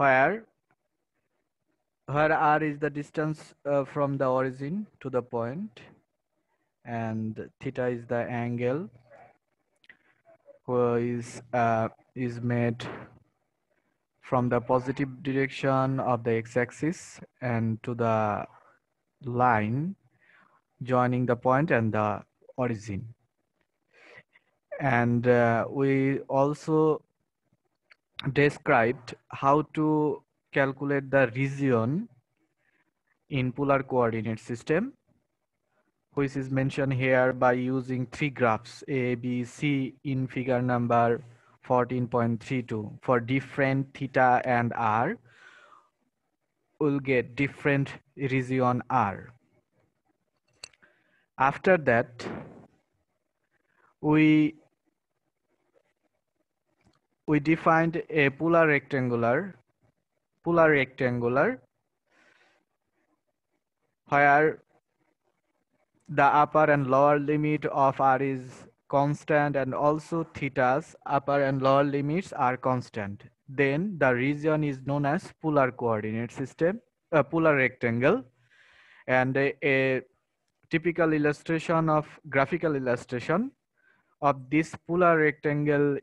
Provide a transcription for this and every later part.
where r is the distance from the origin to the point, and theta is the angle is made from the positive direction of the x-axis and to the line joining the point and the origin. And we also described how to calculate the region in polar coordinate system, which is mentioned here by using three graphs A, B, C in figure number 14.32. For different theta and r, we'll get different region r. After that, we defined a polar rectangular where the upper and lower limit of r is constant, and also theta's upper and lower limits are constant. Then the region is known as polar coordinate system, a polar rectangle. And a typical illustration of graphical illustration of this polar rectangle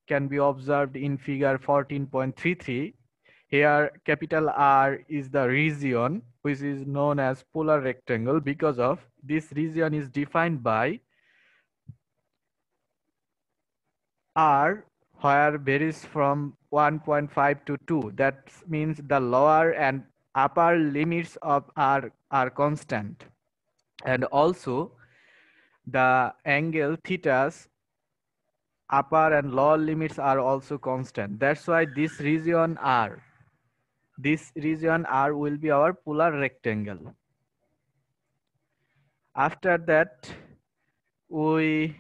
can be observed in figure 14.33. Here capital R is the region which is known as polar rectangle because of this region is defined by R where varies from 1.5 to 2. That means the lower and upper limits of R are constant. And also the angle theta's upper and lower limits are also constant. That's why this region R will be our polar rectangle. After that, we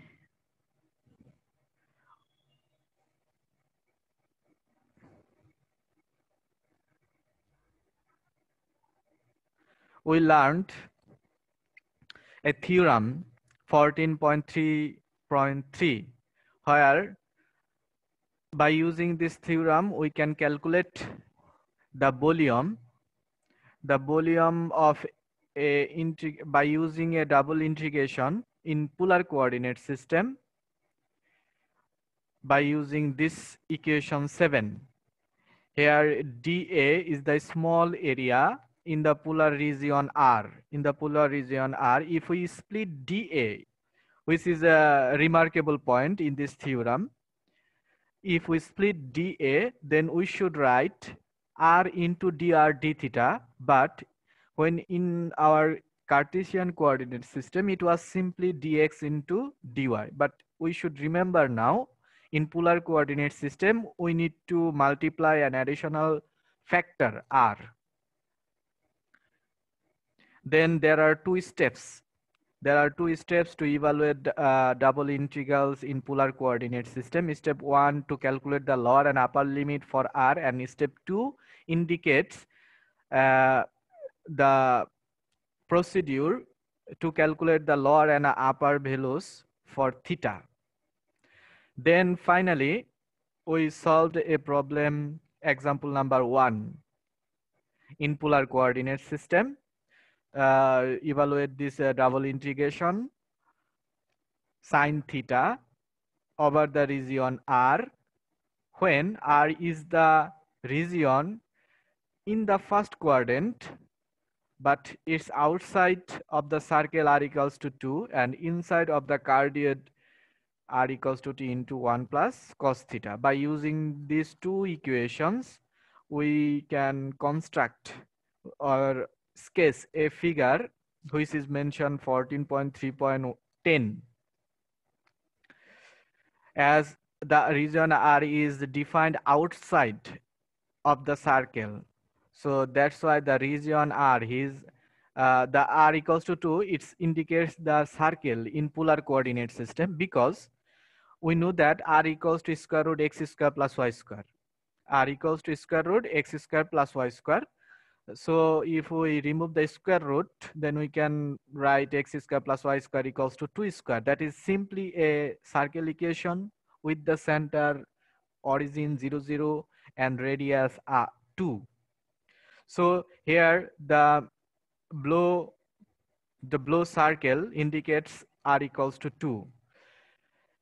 learned a theorem 14.3.3 where by using this theorem we can calculate the volume of by using a double integration in polar coordinate system by using this equation 7. Here dA is the small area in the polar region R. If we split dA, which is a remarkable point in this theorem, if we split dA, then we should write r into dr d theta, but when in our Cartesian coordinate system, it was simply dx into dy. But we should remember now, in polar coordinate system, we need to multiply an additional factor r. Then there are two steps. To evaluate double integrals in polar coordinate system. Step 1 to calculate the lower and upper limit for r, and step 2 indicates the procedure to calculate the lower and upper values for theta. Then finally, we solved a problem, example number 1 in polar coordinate system. Evaluate this double integration sine theta over the region R when R is the region in the first quadrant, but it's outside of the circle r equals to 2 and inside of the cardioid r equals to t into 1 plus cos theta. By using these two equations, we can construct or sketch a figure which is mentioned 14.3.10 as the region R is defined outside of the circle. So that's why the region R is the R equals to 2, it indicates the circle in polar coordinate system, because we know that R equals to square root x square plus y square. R equals to square root x square plus y square. So if we remove the square root, then we can write x square plus y square equals to 2 square. That is simply a circle equation with the center origin 0, 0 and radius 2. 2. So here the blow circle indicates r equals to 2.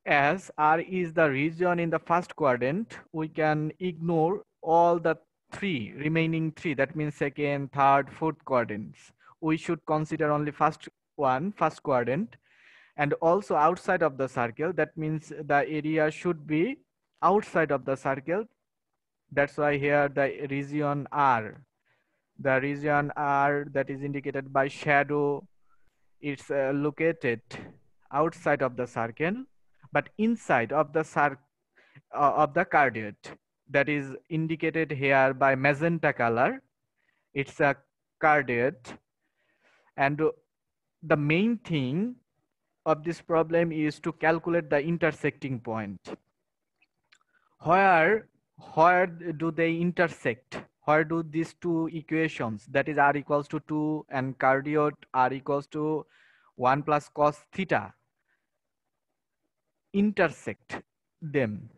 As R is the region in the first quadrant, we can ignore all the remaining three, that means second, third, fourth quadrants. We should consider only first quadrant, and also outside of the circle. That means the area should be outside of the circle. That's why here the region R that is indicated by shadow, it's located outside of the circle, but inside of the cardioid, that is indicated here by magenta color. It's a cardioid, and the main thing of this problem is to calculate the intersecting point. Where do they intersect? Where do these two equations, that is r equals to 2 and cardioid r equals to 1 plus cos theta, intersect them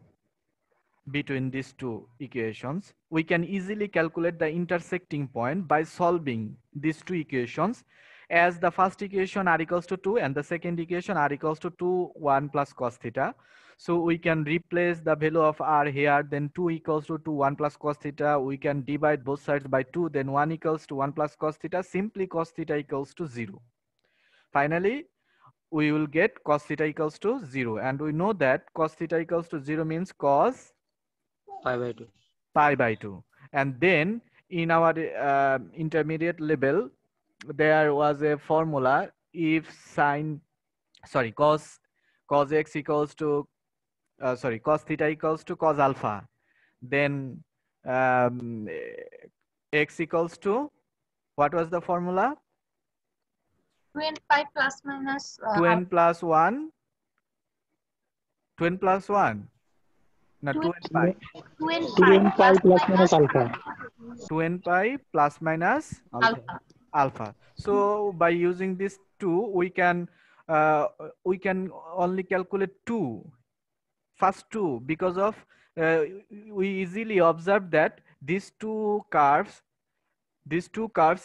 between these two equations? We can easily calculate the intersecting point by solving these two equations, as the first equation r equals to 2 and the second equation r equals to 2 1 plus cos theta. So we can replace the value of r here, then 2 equals to 2 1 plus cos theta. We can divide both sides by 2, then 1 equals to 1 plus cos theta. Simply cos theta equals to 0. Finally, we will get cos theta equals to 0, and we know that cos theta equals to 0 means cos pi by 2. And then in our intermediate level, there was a formula: if cos x equals to cos theta equals to cos alpha, then x equals to, what was the formula? 2n pi plus minus 2n plus 1. 2n plus 1. No, 2n pi. 2n pi plus minus alpha. 2n pi plus minus alpha. So by using this 2, we can only calculate first two, because of we easily observe that these two curves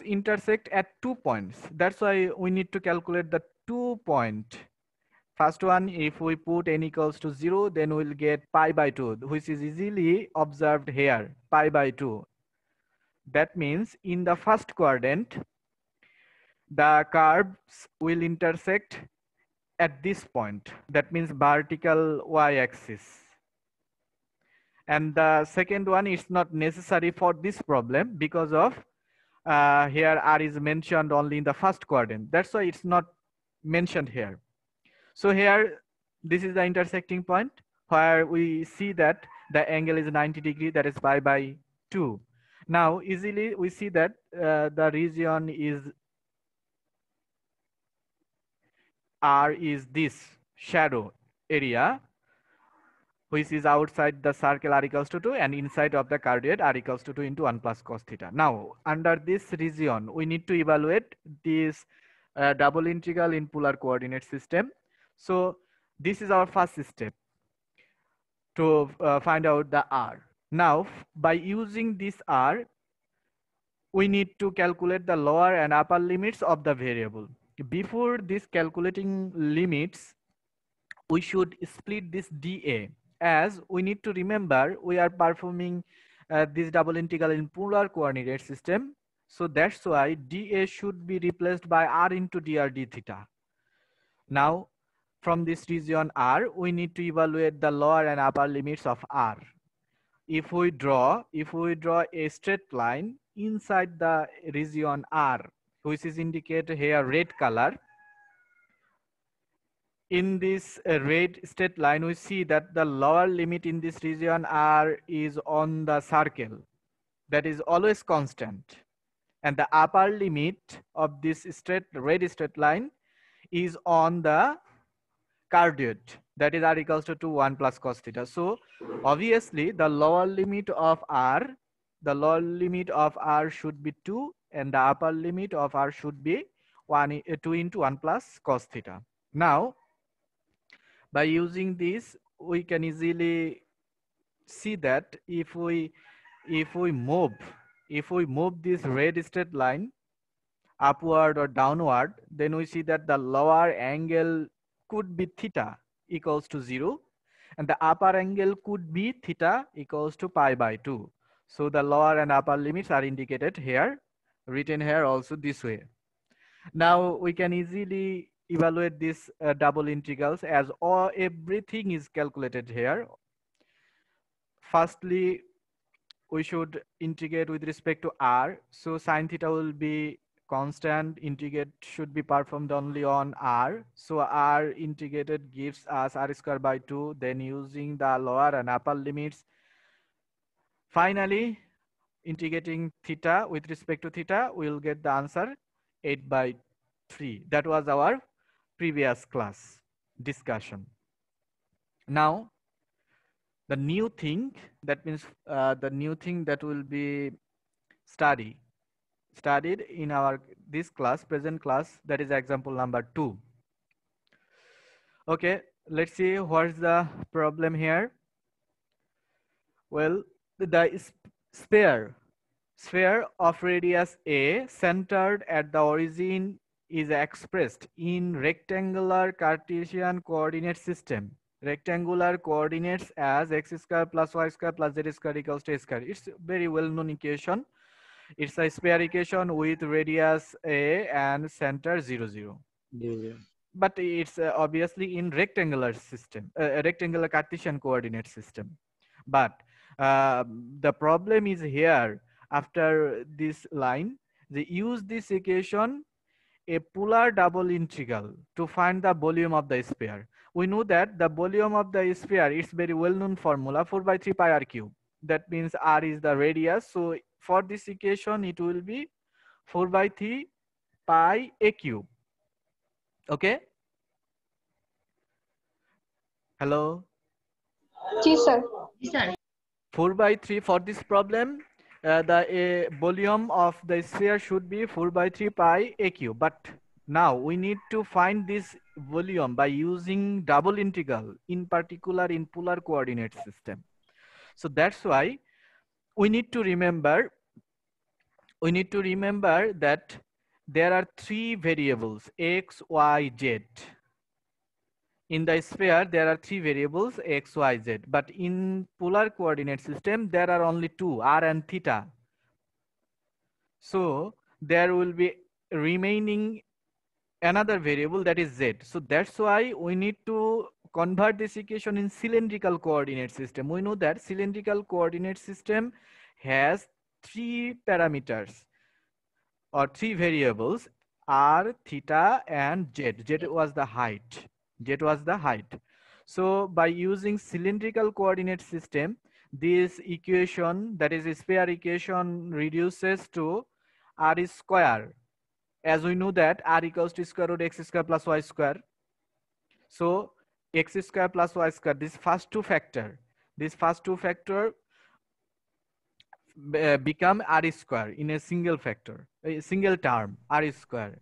intersect at 2 points. That's why we need to calculate the 2 point. First one, if we put n equals to 0, then we'll get pi by 2, which is easily observed here, pi by 2. That means in the first quadrant, the curves will intersect at this point. That means vertical y-axis. And the second one is not necessary for this problem, because of here r is mentioned only in the first quadrant. That's why it's not mentioned here. So here, this is the intersecting point where we see that the angle is 90 degrees, that is pi by 2. Now easily we see that the region is R is this shadow area, which is outside the circle r equals to 2 and inside of the cardioid r equals to 2 into 1 plus cos theta. Now under this region, we need to evaluate this double integral in polar coordinate system. So this is our first step to find out the r. Now by using this r, we need to calculate the lower and upper limits of the variable. Before this calculating limits, we should split this dA, as we need to remember we are performing this double integral in polar coordinate system. So that's why dA should be replaced by r into dr d theta. Now from this region R, we need to evaluate the lower and upper limits of R. If we draw a straight line inside the region R, which is indicated here red color, in this red straight line, we see that the lower limit in this region R is on the circle, that is always constant, and the upper limit of this red straight line is on the cardioid, that is r equals to 2 1 plus cos theta. So obviously the lower limit of r should be 2, and the upper limit of r should be 2 into 1 plus cos theta. Now by using this, we can easily see that if we move if we move this red straight line upward or downward, then we see that the lower angle could be theta equals to 0, and the upper angle could be theta equals to pi by 2. So the lower and upper limits are indicated here, written here also this way. Now we can easily evaluate these double integrals as everything is calculated here. Firstly, we should integrate with respect to r. So sine theta will be constant. Integrate should be performed only on r. So r integrated gives us r square by 2. Then using the lower and upper limits, finally integrating theta with respect to theta, we'll get the answer 8 by 3. That was our previous class discussion. Now the new thing, that means the new thing that will be studied in our this class, present class, that is example number 2. Okay, let's see what's the problem here. Well, the sphere of radius a centered at the origin is expressed in rectangular Cartesian coordinate system. Rectangular coordinates as x square plus y square plus z square equals to a square. It's very well known equation. It's a sphere equation with radius a and center 0, 0. But it's obviously in rectangular system, rectangular Cartesian coordinate system. But the problem is here, after this line, they use this equation, a polar double integral, to find the volume of the sphere. We know that the volume of the sphere is very well known formula, 4 by 3 pi r cube. That means r is the radius. So for this equation, it will be 4 by 3 pi a cube. Okay. Hello. Yes, sir. 4 by 3 for this problem. The volume of the sphere should be 4 by 3 pi a cube. But now we need to find this volume by using double integral, in particular in polar coordinate system. So that's why we need to remember that there are 3 variables, x, y, z. In the sphere, there are 3 variables, x, y, z. But in polar coordinate system, there are only 2, r and theta. So there will be remaining another variable, that is z. So that's why we need to convert this equation in cylindrical coordinate system. We know that cylindrical coordinate system has 3 parameters or 3 variables, r, theta, and z. Z was the height. So by using cylindrical coordinate system, this equation, that is a sphere equation, reduces to r square. As we know that r equals to square root x square plus y square. So x square plus y square, this first two factor become r square in a single factor, a single term, r square.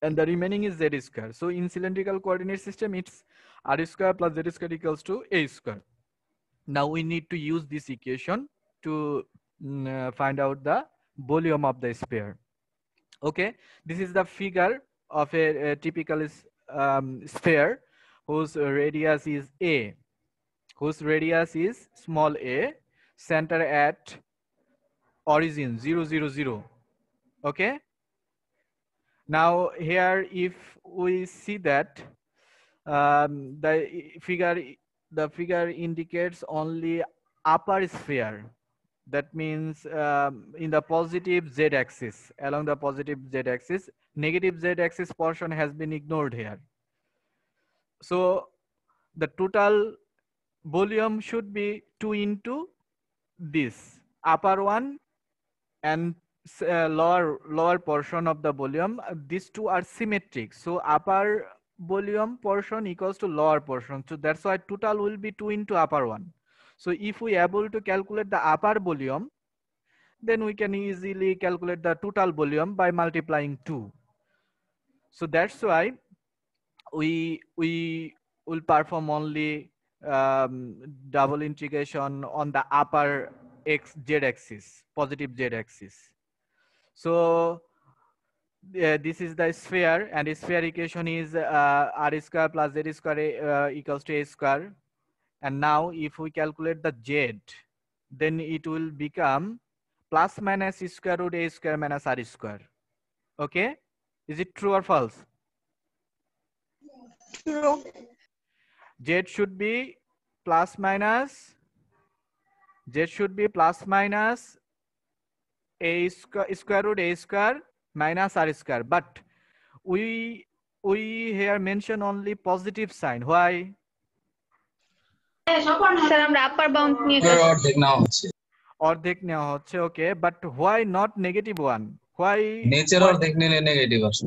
And the remaining is z square. So in cylindrical coordinate system, it's r square plus z square equals to a square. Now we need to use this equation to find out the volume of the sphere. Okay, this is the figure of a typical sphere whose radius is a, small a, center at origin 0, 0, 0. Okay. Now here, if we see that the figure indicates only upper sphere. That means in the positive z-axis, along the positive z-axis, negative z-axis portion has been ignored here. So the total volume should be 2 into this upper one and lower portion of the volume. These two are symmetric, so upper volume portion equals to lower portion. So that's why total will be 2 into upper one. So if we are able to calculate the upper volume, then we can easily calculate the total volume by multiplying 2. So that's why we will perform only double integration on the upper z axis, positive z axis. So this is the sphere, and the sphere equation is r square plus z square equals to a square. And now if we calculate the z, then it will become plus minus square root a square minus r square. Okay, is it true or false? True. Z should be plus minus, z should be plus minus a square root a square minus r square, but we here mention only positive sign. Why? Sir আমরা আপার bound নিয়ে কাজ অর্ধেক নেওয়া হচ্ছে অর্ধেক নেওয়া হচ্ছে, okay, but why not negative one? Why? নিচের অর্ধেক নিলে নেগেটিভ আসে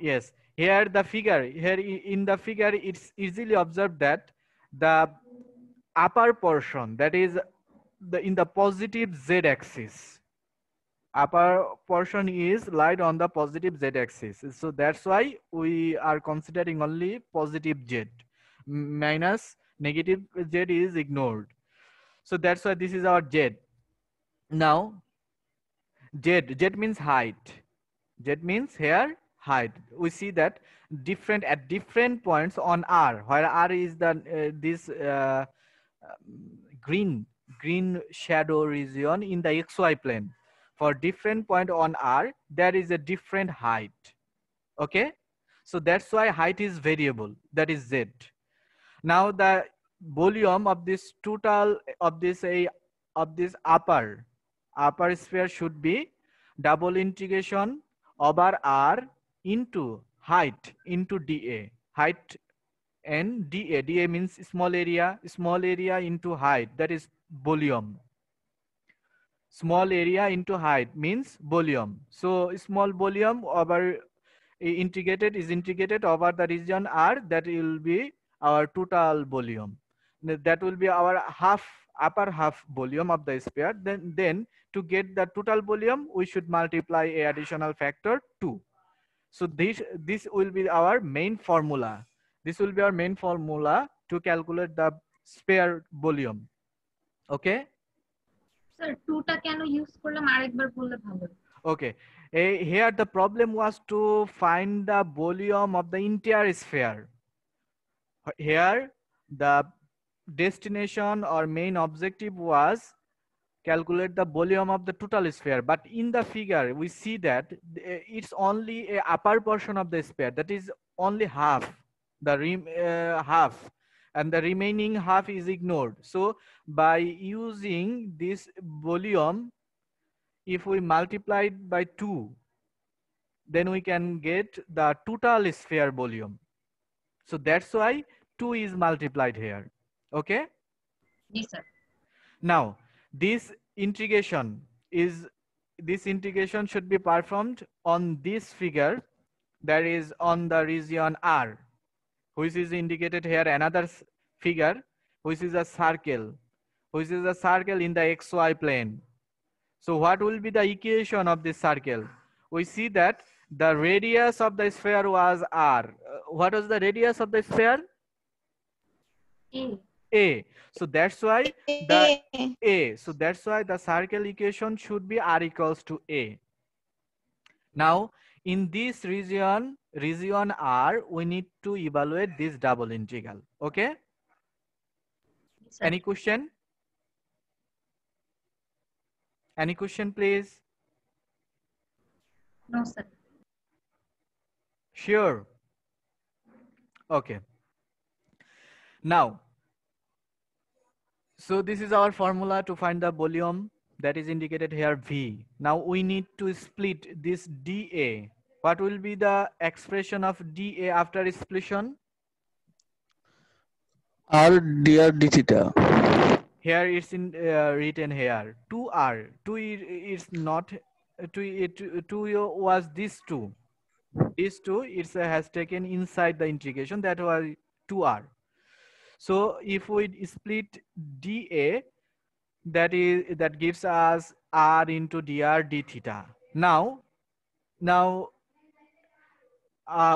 Yes, here the figure, here in the figure it's easily observed that the upper portion, that is in the positive z axis, upper portion is lied on the positive z axis, so that's why we are considering only positive z, minus negative z is ignored. So that's why this is our z. Now z means height. Z means here height. We see that at different points on r, where r is the this green shadow region in the xy plane. For different point on r, there is a different height. Okay, so that's why height is variable, that is z. Now the volume of this total of this upper sphere should be double integration over r into height into dA. Height and dA. dA means small area into height, that is volume. Small area into height means volume. So small volume over integrated over the region r, that will be our total volume. That will be our upper half volume of the sphere. Then to get the total volume, we should multiply a additional factor 2. So this will be our main formula. This will be our main formula to calculate the sphere volume. Okay. Sir 2টা কেন use করলাম আরেকবার বললে ভালো। Okay, here the problem was to find the volume of the entire sphere. Here the destination or main objective was calculate the volume of the total sphere, but in the figure we see that it's only a upper portion of the sphere, that is only half, the half, and the remaining half is ignored. So by using this volume, if we multiply it by 2, then we can get the total sphere volume. So that's why 2 is multiplied here. Okay. G sir. Now this integration should be performed on this figure, that is on the region R, which is indicated here. Another figure, which is a circle, in the xy plane. So what will be the equation of this circle? We see that the radius of the sphere was r. What was the radius of the sphere? A. So that's why the circle equation should be r equals to a. Now in this region r, we need to evaluate this double integral. Okay. Any question? Any question, please? No sir. Sure. Okay. Now, so this is our formula to find the volume, that is indicated here V. Now we need to split this dA. What will be the expression of dA after splition? r dr d theta. Here it's in written here 2r. 2 is not 2 was this 2. This 2 has taken inside the integration, that was 2r. So if we split dA, that gives us r into dr d theta. Now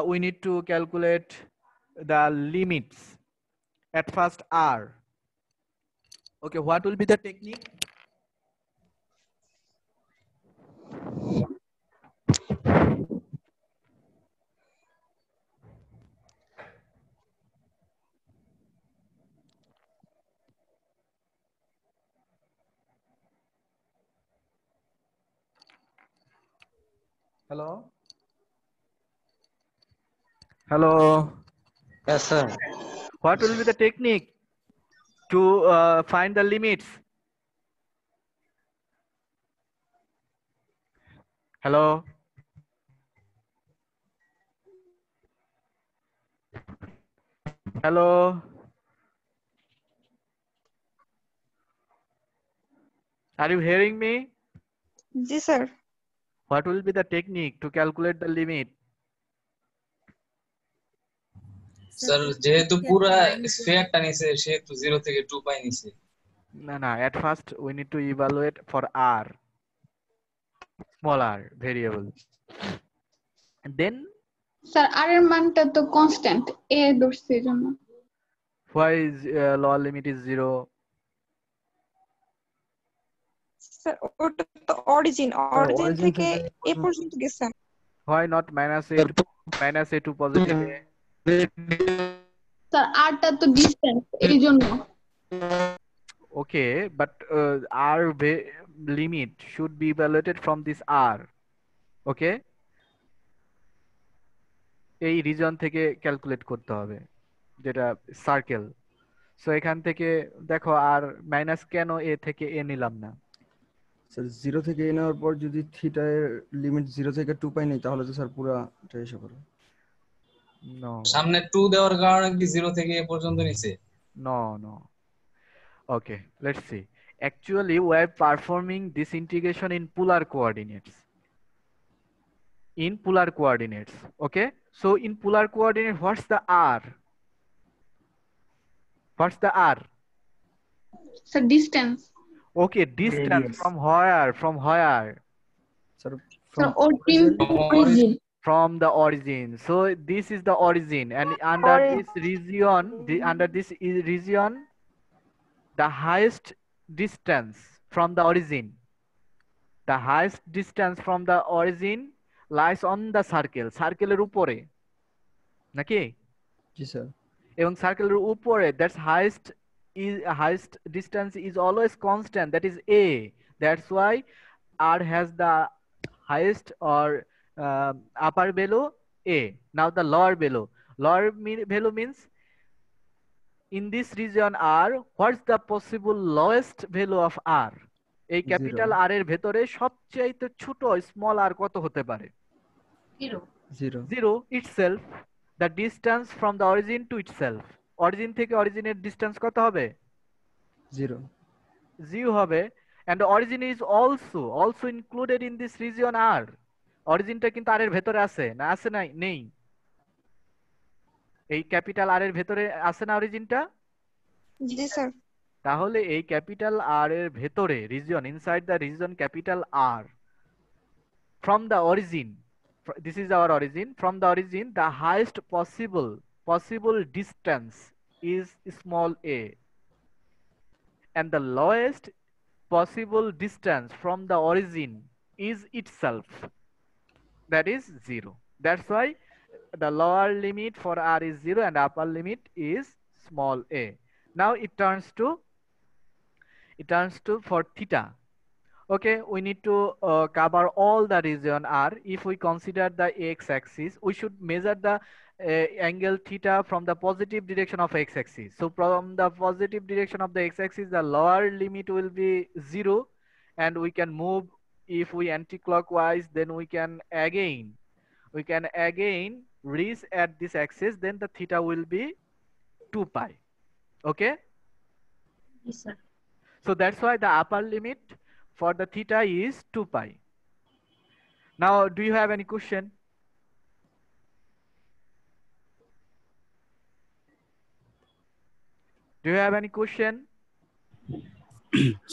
we need to calculate the limits at first r. Okay, what will be the technique? Hello? Hello? Yes, sir. What will be the technique to find the limits? Hello? Hello? Are you hearing me? Yes, sir. What will be the technique to calculate the limit? Sir যেহেতু পুরা স্ফিয়ারটা নিছে সেহেতু 0 থেকে 2 পাই নিছে। No, at first we need to evaluate for r, small r variable. And then sir r এর মানটা তো constant এ ধরছে এজন্য। why is lower limit is 0? Sir ওটা তো অরিজিন origin থেকে থেকে এ পর্যন্ত গেছে। Why not minus a to positive a? Sir আরটা তো ডিসটেন্স এই জন্য। Okay, but r limit should be evaluated from this r. Okay? এই রিজন থেকে ক্যালকুলেট করতে হবে, যেটা সার্কেল। সো এখান থেকে দেখো আর মাইনাস কেন এ থেকে এ নিলাম না? স্যার 0 থেকে a নেওয়ার পর যদি থিটা এর লিমিট 0 থেকে 2 পাই নেই তাহলে তো স্যার পুরাটা এসে পড়ে। নো সামনে 2 দেওয়ার কারণে কি 0 থেকে এ পর্যন্ত নিছে? No Okay, let's see. Actually, we are performing this integration in polar coordinates. Okay? So in polar coordinate, what's the r? What's the r? Sir distance. Okay, distance Radius. from where? From where? Sir sir from origin origin. From the origin. So this is the origin, and under this region, the highest distance from the origin, lies on the circle. সার্কেলের উপরে নাকি? জি sir. এবং সার্কেলের উপরে that's highest distance is always constant, that is a. That's why r has the highest or upper value a. Now the lower value means in this region r, what's the possible lowest value of r? এই capital R এর ভেতরে সবচেয়ে ছোট small আর কত হতে পারে? 0 0 itself. The distance from the origin to itself. Origin থেকে অরিজিনের distance কত হবে? 0 0 হবে। and the origin is also included in this region r. অরিজিনটা কিন্তু আর এর ভেতরে আছে না? আছে না? নেই? এই ক্যাপিটাল আর এর ভেতরে আছে না অরিজিনটা? জি স্যার। তাহলে এই ক্যাপিটাল আর এর ভেতরে region, inside the region capital R, from the origin, this is our origin, from the origin the highest possible distance is small a, and the lowest possible distance from the origin is itself, that is 0. That's why the lower limit for r is 0 and upper limit is small a. Now it turns to for theta. Okay, we need to cover all the region r. If we consider the x-axis, we should measure the angle theta from the positive direction of x-axis. So from the positive direction of the x-axis, the lower limit will be 0, and we can move. If we anti-clockwise, then we can again reach at this axis, then the theta will be 2 pi. Okay, Yes, sir. so that's why the upper limit for the theta is 2 pi. Now, do you have any question? Do you have any question?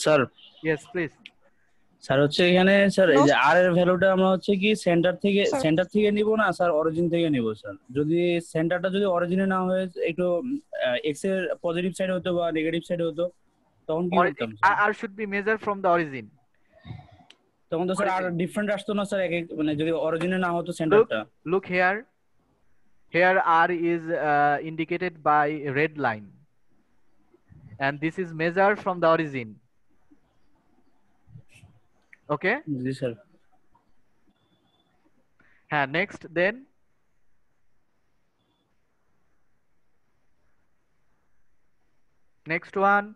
Sir Yes, please. Sir হচ্ছে এখানে sir এই যে আর এর ভ্যালুটা আমরা হচ্ছে কি centre থেকে নিব না স্যার অরিজিন থেকে নিব স্যার? যদি সেন্টারটা যদি অরিজিনে না হয়ে একটু এক্স এর পজিটিভ সাইড হতো বা নেগেটিভ সাইড হতো তখন কি করতাম sir? R should be measured from the origin. তখন তো স্যার আর ডিফারেন্ট আসতো না স্যার? মানে যদি অরিজিনে না হতো সেন্টারটা। Look here. Here R is indicated by red line, and this is measured from the origin. Okay? G sir. হ্যাঁ, next then next one.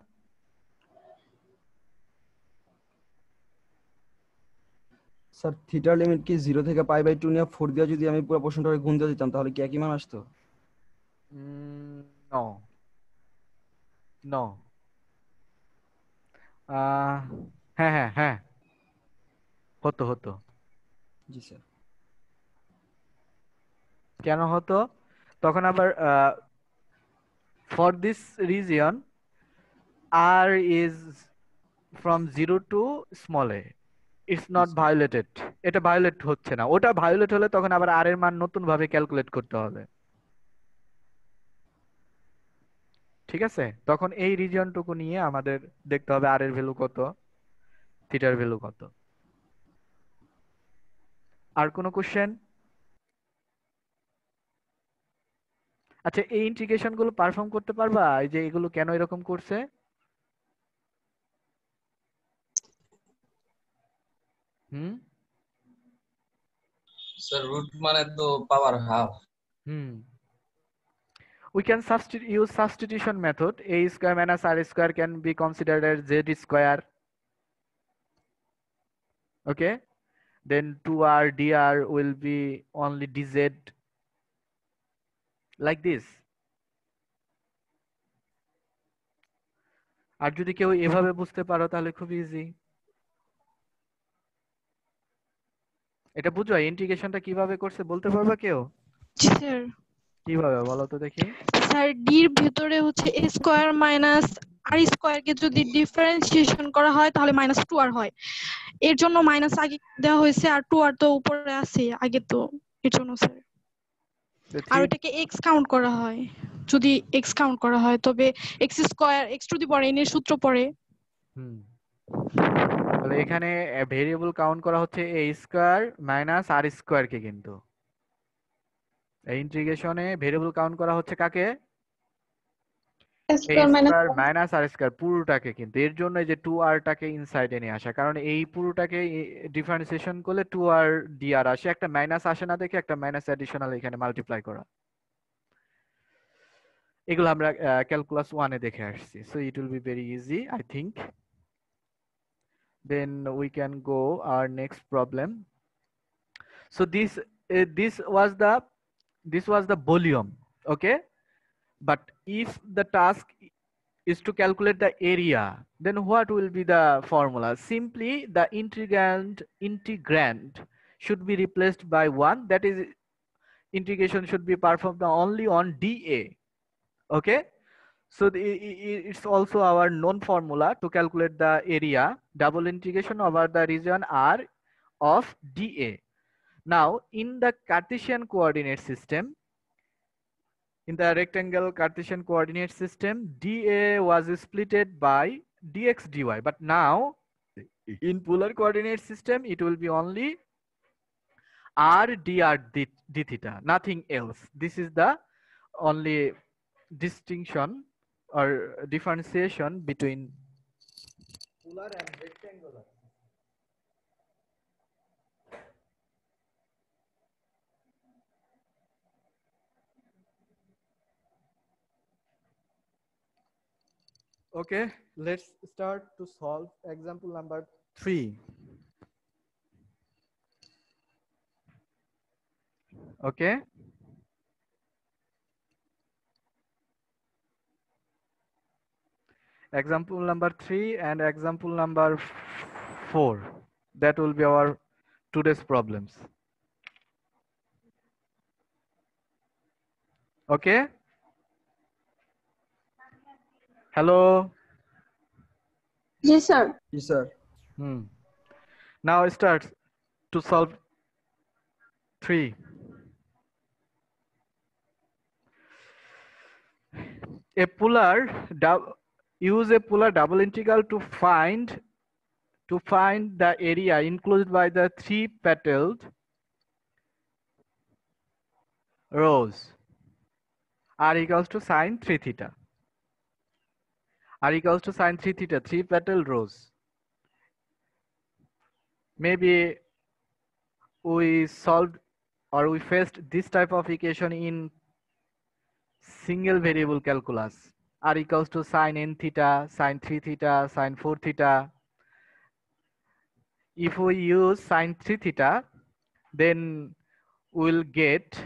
Sir থিটার লিমিট কি 0 থেকে π/2 নিয়ে 4 দিয়ে যদি আমি পুরো প্রশ্নটাকে গুণ দিয়ে দিতাম তাহলে কি একই মান আসতো? No, no. হ্যাঁ হ্যাঁ হ্যাঁ, হতো হতো। জি স্যার। কেন হতো? তখন আবার for this region r is from 0 to small a, it's not violated, এটা ভায়োলেট হচ্ছে না। ওটা ভায়োলেট হলে তখন আবার r এর মান নতুন ভাবে ক্যালকুলেট করতে হবে। ঠিক আছে, তখন এই রিজিয়নটুকু নিয়ে আমাদের দেখতে হবে r এর ভ্যালু কত, থিটার ভ্যালু কত। আর কোনো কোশ্চেন? আচ্ছা, এই ইন্টিগ্রেশন গুলো পারফর্ম করতে পারবা? এই যে এগুলো কেন এরকম করছে? হুম স্যার রুট মানে তো power half. Hmm we can use substitution method. A square minus r square can be considered as z square. Okay, then 2r dr will be only dz, like this. আর যদি কেউ এভাবে বুঝতে পারো তাহলে খুব easy. এটা বুঝো ইন্টিগ্রেশনটা কিভাবে করছে বলতে পারবা কেউ? স্যার কিভাবে বলো তো দেখি। স্যার ডির ভেতরে হচ্ছে a square minus r square কে যদি ডিফারেন্সিয়েশন করা হয় তাহলে -2r হয়। এর জন্য মাইনাস আগে দেওয়া হয়েছে আর 2r তো উপরে আছে আগে, তো এর জন্য স্যার। আর ওটাকে x কাউন্ট করা হয়, যদি x কাউন্ট করা হয় তবে x square x to the power n এর সূত্র পড়ে। হুম তাহলে এখানে ভেরিয়েবল কাউন্ট করা হচ্ছে a square minus r square কে, কিন্তু এই ইন্টিগ্রেশনে ভেরিয়েবল কাউন্ট করা হচ্ছে কাকে? a square minus r square পুরোটাকে, কিন্তু এর জন্য এই যে 2r টাকে ইনসাইডে নিয়ে আসা, কারণ এই পুরোটাকে ডিফারেন্সিয়েশন করলে 2r dr আসে, একটা মাইনাস আসে না দেখে একটা মাইনাস অ্যাডিশনাল এখানে মাল্টিপ্লাই করা। এগুলো আমরা ক্যালকুলাস 1 এ দেখে আসছি, so it will be very easy I think. Then we can go our next problem. So this was the volume, okay? But if the task is to calculate the area, then what will be the formula? Simply the integrand should be replaced by 1, that is integration should be performed only on dA, okay? So it's also our known formula to calculate the area, double integration over the region R of dA. Now in the Cartesian coordinate system, in the rectangle Cartesian coordinate system, dA was splitted by dx dy, but now in polar coordinate system it will be only r dr d theta, nothing else. This is the only distinction or differentiation between polar and rectangular. Okay, let's start to solve example number 3. Okay, example number 3 and example number 4, that will be our today's problems. Okay, hello. G sir. জি sir. Now start to solve 3. Use a polar double integral to find the area enclosed by the 3 petaled rose r equals to sine 3 theta. R equals to sine 3 theta, 3 petal rose. Maybe we solved or we faced this type of equation in single variable calculus. R equals to sine n theta, sine 3 theta, sine 4 theta. If we use sine 3 theta, then we'll get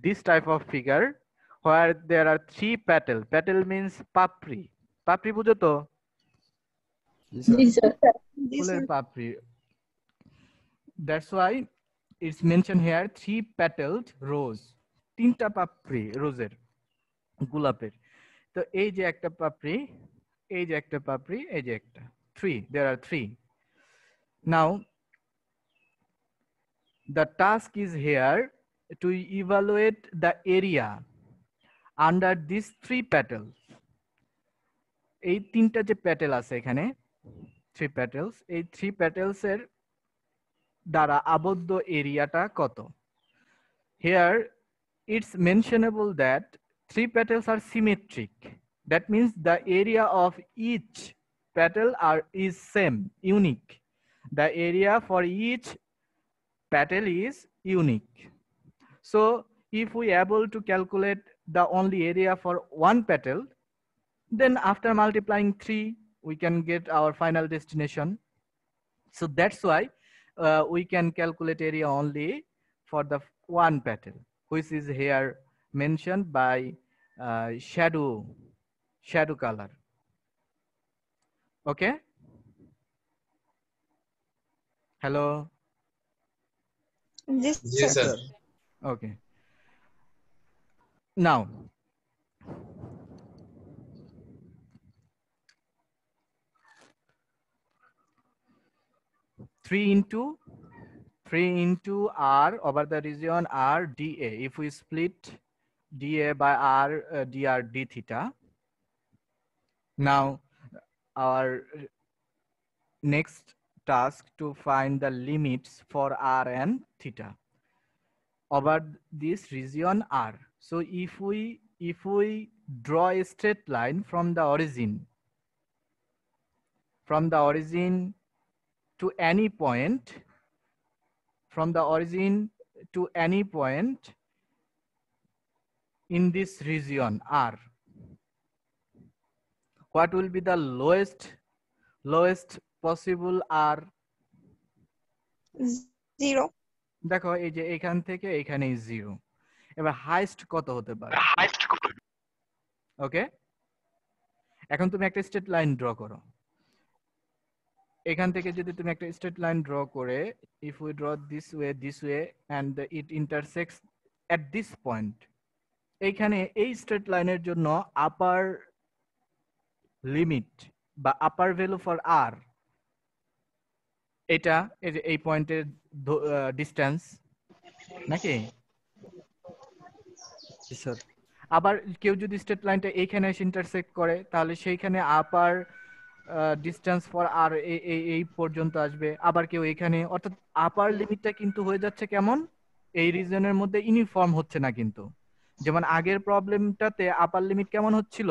this type of figure where there are 3 petal. Petal means papri. Papri বুঝো তো? জি sir ফুলের papri. That's why it's mentioned here 3 petaled rose. 3টা papri রোজের গোলাপের। তো এই যে একটা papri, এই যে একটা papri, এই যে একটা 3. There are 3. Now the task is here to evaluate the area under these 3 petals. এই 3টা যে petal আছে এখানে 3 petals, এই 3 petals এর দ্বারা আবদ্ধ এরিয়াটা কত? Here it's mentionable that 3 petals are symmetric. That means the area of each petal is same, unique. The area for each petal is unique. So if we able to calculate the only area for one petal, then after multiplying 3 we can get our final destination. So that's why we can calculate area only for the one petal, which is here mentioned by shadow color. Okay, hello. G sir Okay, now three into R over the region R dA. If we split dA by R dr d theta, now our next task to find the limits for R and theta over this region R. So if we draw a straight line from the origin to any point, in this region R, what will be the lowest possible R? 0 দেখো এই যে এখান থেকে এখানে 0, এবার highest কত হতে পারে? ওকে, এখন তুমি একটা স্ট্রেট লাইন ড্র করো। এখান থেকে যদি তুমি একটা স্ট্রেট লাইন ড্র করে, if we draw this way and it intersects at this point, এইখানে এই স্ট্রেট লাইনের জন্য আপার লিমিট বা আপার ভ্যালু ফর আর, এটা এই পয়েন্টের ডিসটেন্স নাকি? স্যার আবার কেউ যদি স্ট্রেট লাইনটা এইখানে এসে ইন্টারসেক্ট করে, তাহলে সেইখানে আপার ডিসটেন্স ফর আর এই পর্যন্ত আসবে। আবার কেউ এখানে, অর্থাৎ আপার লিমিটটা কিন্তু হয়ে যাচ্ছে কেমন, এই রিজনের মধ্যে ইউনিফর্ম হচ্ছে না কিন্তু। যেমন আগের প্রবলেমটাতে আপার লিমিট কেমন হচ্ছিল?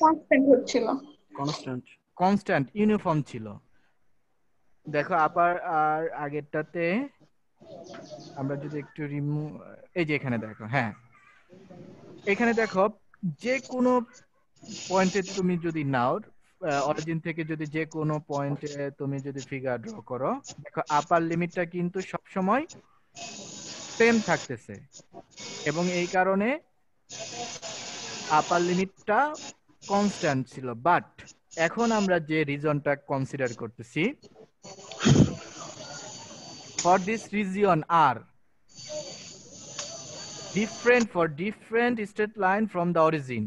কনস্ট্যান্ট হচ্ছিল, কনস্ট্যান্ট ইউনিফর্ম ছিল। দেখো আপার আর আগেরটাতে আমরা যদি একটু রিমুভ, এই যে এখানে দেখো, হ্যাঁ এখানে দেখো যে কোনো পয়েন্টে তুমি যদি নাও, অরিজিন থেকে যদি যে কোনো পয়েন্টে তুমি যদি ফিগার ড্র করো, দেখো আপার লিমিটটা কিন্তু সব সময় সেম থাকতেছে, এবং এই কারণে আপার লিমিটটা কনস্ট্যান্ট ছিল। বাট এখন আমরা যে রিজনটা কনসিডার করতেছি, for this region R, for different straight line from the origin,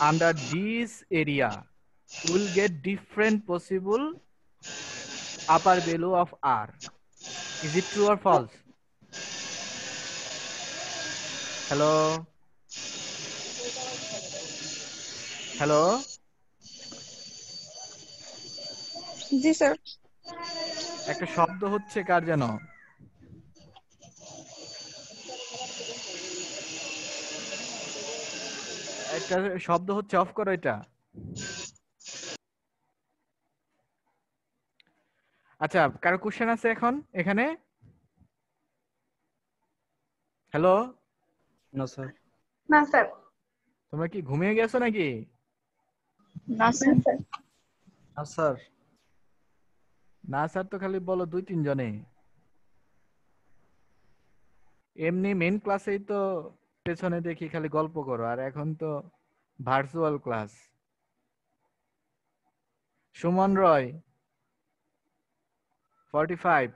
under this area we'll get different possible upper value of R. Is it true or false? Hello? Hello? G sir. একটা শব্দ হচ্ছে কার যেন? একটা শব্দ হচ্ছে, of করো এটা। আচ্ছা, কারো কোশ্চেন আছে এখন এখানে? হ্যালো, না স্যার। না স্যার। তোমরা কি ঘুমিয়ে গেছো নাকি? না স্যার। না স্যার। না স্যার তো খালি বলো 2-3 জনে। এমনি মেন ক্লাসেই তো পেছনে দেখি খালি গল্প করো, আর এখন তো ভার্চুয়াল ক্লাস। সুমন রয় 45।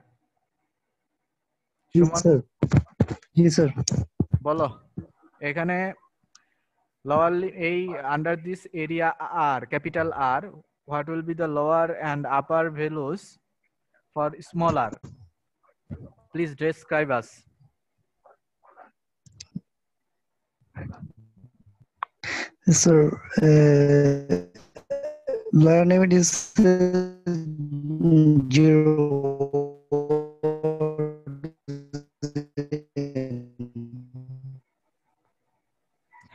সুমন জি স্যার। বলো, এখানে lower এই under this area R, capital R, what will be the lower and upper values for small r? Please describe us. Sir, lower limit is 0.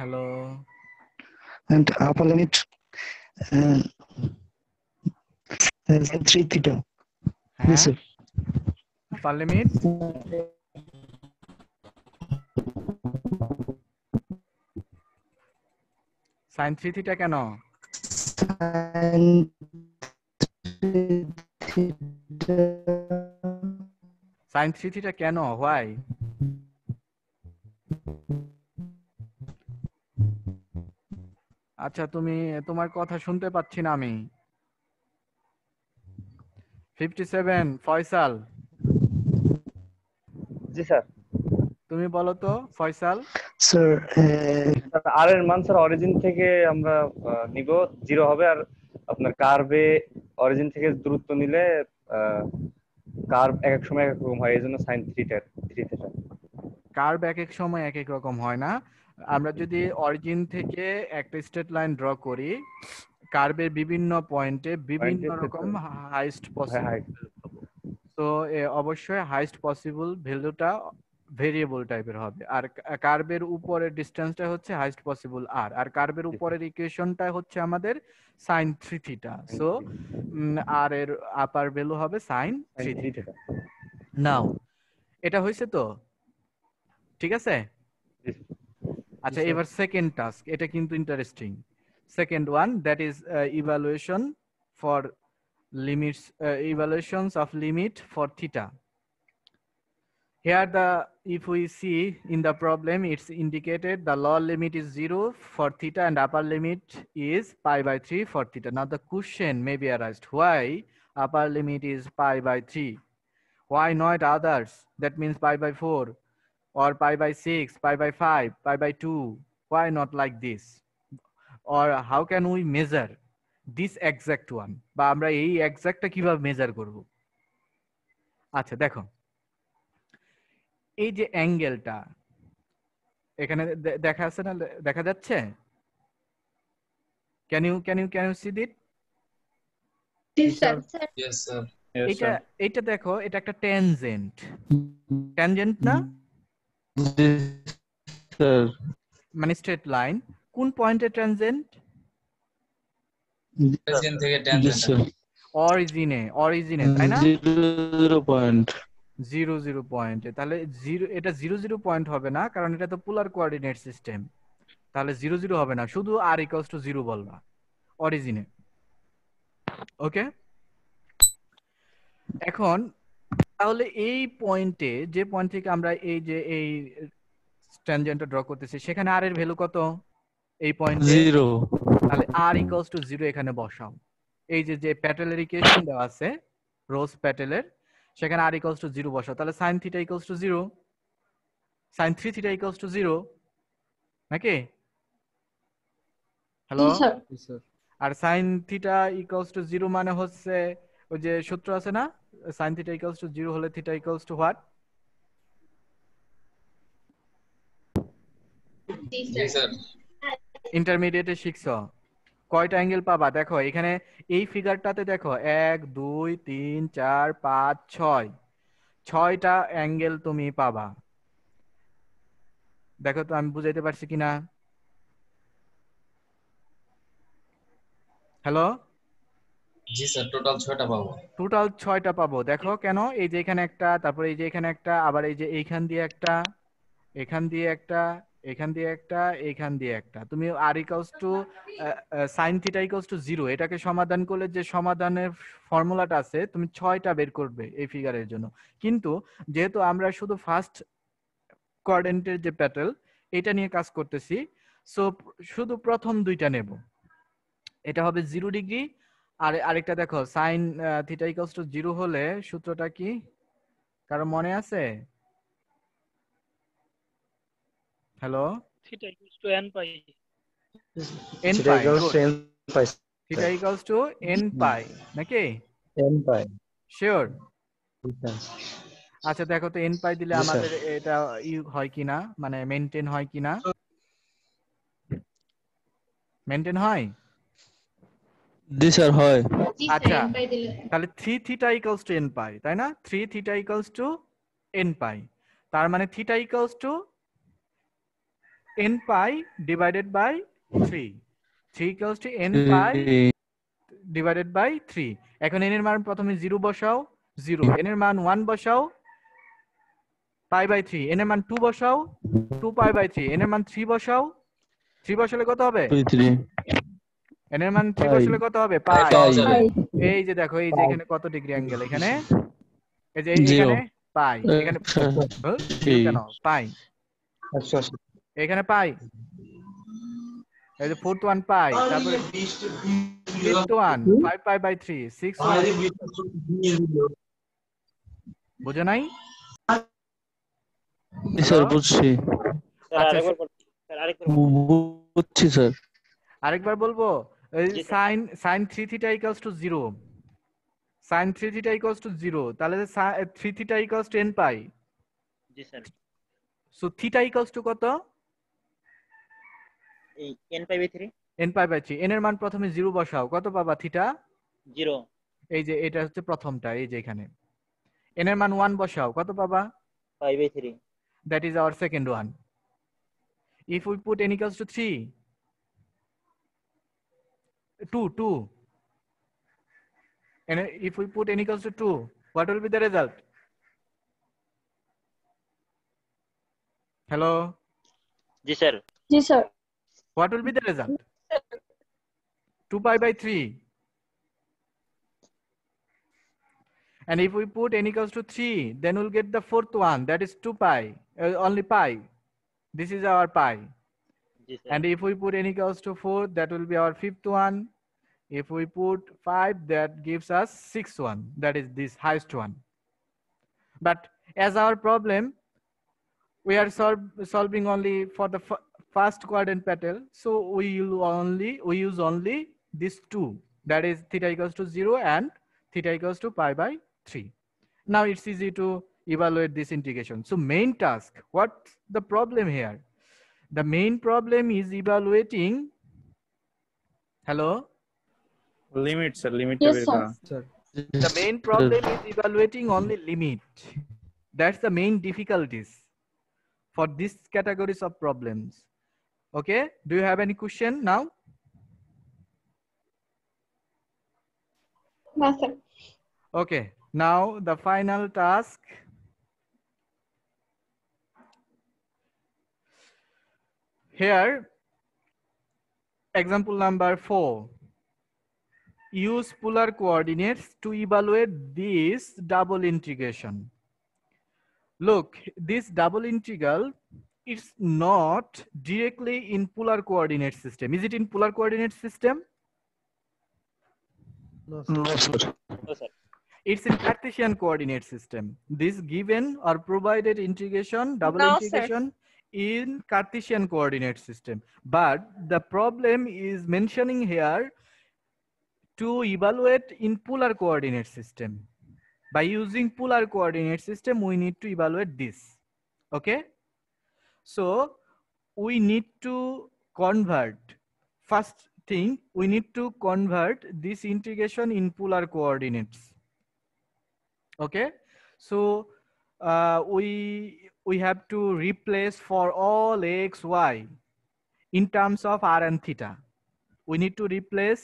Hello. And upper limit 3 theta. Yes, sir. Upper limit sin 3 theta কেন? Sin 3 theta. Sin 3 theta কেন? Why? আচ্ছা, তোমার কথা শুনতে পাচ্ছি না আমি। 57 ফয়সাল। জি sir. তুমি বলো তো ফয়সাল। Sir, আর এর মান স্যার অরিজিন থেকে আমরা নিব 0 হবে, আর আপনার কার্ভে অরিজিন থেকে দূরত্ব নিলে কার্ভ এক এক সময় এক এক রকম হয়, এই জন্য সাইন 3 থিটা। কার্ভ এক এক সময় এক এক রকম হয় না। আমরা যদি অরিজিন থেকে একটা স্ট্রেট লাইন ড্র করি, কার্ভের বিভিন্ন পয়েন্টে বিভিন্ন রকম হাইস্ট পসিবল, তো অবশ্যই হাইস্ট পসিবল ভ্যালুটা ভেরিয়েবল টাইপের হবে, আর কার্ভের উপরের ডিসটেন্সটা হচ্ছে হাইস্ট পসিবল আর, আর কার্ভের উপরের ইকুয়েশনটা হচ্ছে আমাদের sin 3 থিটা। সো আর এর আপার ভ্যালু হবে sin 3 থিটা। নাও এটা হয়েছে তো, ঠিক আছে? আচ্ছা, এবার সেকেন্ড টাস্ক, এটা কিন্তু interesting. Second one, that is evaluation for limits, evaluations of limit for theta. Here if we see in the problem, it's indicated the lower limit is 0 for theta and upper limit is pi by 3 for theta. Now the question may be asked, why upper limit is pi by 3? Why not others? That means pi by 4 or pi by 6, pi by 5, pi by 2. Why not like this? Or how can we measure this exact one, বা আমরা এই এক্সাক্টটা কিভাবে measure করব? আচ্ছা দেখো, এই যে অ্যাঙ্গেলটা এখানে দেখা আছে না, দেখা যাচ্ছে? Can you see that? Yes sir. এটা দেখো, এটা একটা ট্যানজেন্ট। ট্যানজেন্ট না? স্যার, মানে স্ট্রেট লাইন। কোন পয়েন্টে ট্যানজেন্ট? অরিজিন থেকে ট্যানজেন্ট। অরিজিনে, তাই না? 0 পয়েন্ট। 0 পয়েন্টে। তাহলে এটা 0 পয়েন্ট হবে না, কারণ এটা তো পোলার কোঅর্ডিনেট সিস্টেম। তাহলে 0 হবে না, শুধু r = 0 বলবা অরিজিনে। ওকে, এখন তাহলে এই পয়েন্টে, যে পয়েন্ট থেকে আমরা এই যে এই ট্যানজেন্টটা ড্র করতেছি, সেখানে r এর ভ্যালু কত? এই পয়েন্টে 0। তাহলে r = 0 এখানে বসাও। এই যে প্যাটেলের ইকুয়েশন দেওয়া আছে, রোজ প্যাটেলের, সেখানে r = 0 বসাও। তাহলে sin θ = 0, sin 3 θ = 0 নাকি? হ্যালো? আর sin θ = 0 মানে হচ্ছে ওই যে সূত্র আছে না, sin θ = 0 হলে θ = what? G sir. ইন্টারমিডিয়েটে শিখছো। কয়টা অ্যাঙ্গেল পাবা? দেখো এখানে এই ফিগারটাতে দেখো 1 2 3 4 5 6, 6টা অ্যাঙ্গেল তুমি পাবা। দেখো তো আমি বুঝাইতে পারছি কিনা? হ্যালো? জি স্যার, টোটাল 6টা পাবো। টোটাল 6টা পাবো। দেখো কেন, এই যে এখানে একটা, তারপরে এই যে এখানে একটা, আবার এই যে এইখান দিয়ে একটা, এখান দিয়ে একটা, এখান দিয়ে একটা, এখান দিয়ে একটা। তুমি r equals to sine theta equals to 0 এটাকে সমাধান করলে যে সমাধানের ফর্মুলাটা আছে তুমি 6টা বের করবে এই ফিগারের জন্য। কিন্তু যেহেতু আমরা শুধু ফার্স্ট কোয়াড্রেন্টের যে প্যাটেল এটা নিয়ে কাজ করতেছি, সো শুধু প্রথম দুইটা নেব। এটা হবে 0 ডিগ্রি। আর আরেকটা দেখো সাইন থিটা ইকুয়ালস টু 0 হলে সূত্রটা কি কারো মনে আছে? Hello, theta equals to n pi. n Theta pi, equals to n pi. Theta equals to n পাই নাকি? N pi. শিওর? Yes. আচ্ছা দেখো তো n পাই দিলে Yes, sir. আমাদের এটা হয় কিনা, মানে মেইনটেইন হয় কিনা। মেইনটেইন হয়? জি স্যার হয়। জি আচ্ছা স্যার n পাই দিলে তাহলে 3 theta equals to n pi, তাই না? 3 theta equals to n pi, তার মানে theta equals to n pi divided by 3। 3 equals to n pi divided by 3। এখন n এর মান প্রথমে 0 বসাও, 0। n এর মান 1 বসাও, পাই বাই 3। n এর মান 2 বসাও, 2 পাই বাই 3। n এর মান 3 বসাও, 3 বসালে কত হবে? 3 n এর মান 3 পাই। বসালে কত হবে? পাই। পাই। এই যে দেখো এই যে এখানে কত ডিগ্রি অ্যাঙ্গেল, এখানে এই যে Zero. এখানে পাই, এখানে zero কেন পাই, এখানে পাই, এই যে ফোর্থ ওয়ান পাই, তারপরে fifth one 5 pi by 3, 6 one. বুঝো নাই? জি স্যার বুঝছি। আচ্ছা বুঝছি স্যার। আরেকবার বলবো, sine 3 theta equals to 0, sine 3 theta equals to 0, তাহলে 3 theta equals to n pi. জি sir. So theta equals to কত? এই n pi by 3। n pi by 3। n এর মান প্রথমে 0 বসাও, কত পাবা থিটা? 0। এই যে এটা হচ্ছে প্রথমটা, এই যে এখানে n এর মান 1 বসাও, কত পাবা? Pi by 3। That is our second one. If we put n equals to 3, 2, and if we put n equals to 2, what will be the result? Hello? G sir. জি sir. What will be the result? 2 pi by 3. And if we put n equals to 3, then we'll get the fourth one, that is 2 pi, only pi. This is our pi. G sir. And if we put n equals to 4, that will be our fifth one. If we put 5, that gives us sixth one, that is this highest one. But as our problem, we are solving only for the first quadrant petal, so we use only these two, that is theta equals to 0 and theta equals to pi by 3. Now it's easy to evaluate this integration. So main task, what's the problem here? The main problem is evaluating, hello? Limit sir, limit Yes, বের sir. করা। Sir The main problem is evaluating only limit. That's the main difficulties for this categories of problems. Okay, do you have any question now? না sir. Okay, now the final task. Here, example number 4. Use polar coordinates to evaluate this double integration. Look, this double integral is not directly in polar coordinate system. Is it in polar coordinate system? No sir. No sir. It's in Cartesian coordinate system. This given or provided integration, double No, sir. integration in Cartesian coordinate system. But the problem is mentioning here to evaluate in polar coordinate system. By using polar coordinate system, we need to evaluate this. Okay? So we need to convert. First thing, we need to convert this integration in polar coordinates. Okay? So we have to replace for all x, y in terms of r and theta. We need to replace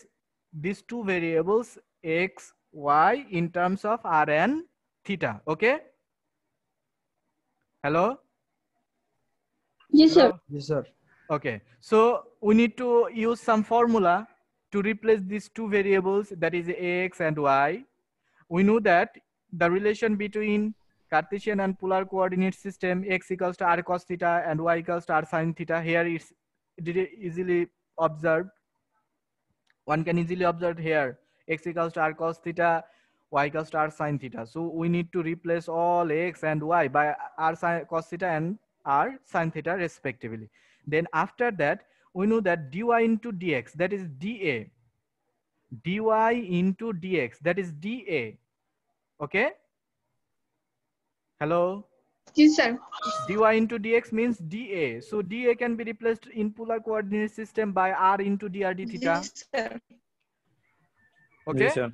these two variables x, y in terms of r and theta. Okay? Hello? Yes, sir. Hello? Yes, sir. Okay, so we need to use some formula to replace these two variables, that is x and y. We know that the relation between Cartesian and polar coordinate system, x equals to r cos theta and y equals to r sin theta, here it's easily observed. One can easily observe here, x equals to r cos theta, y equals to r sin theta. So we need to replace all x and y by r sin cos theta and r sin theta respectively. Then after that, we know that dy into dx, that is dA. dy into dx, that is dA. Okay? Hello? Yes, sir. dy into dx means dA. So dA can be replaced in polar coordinate system by r into dr d theta. Yes, sir. Okay? Yes, sir.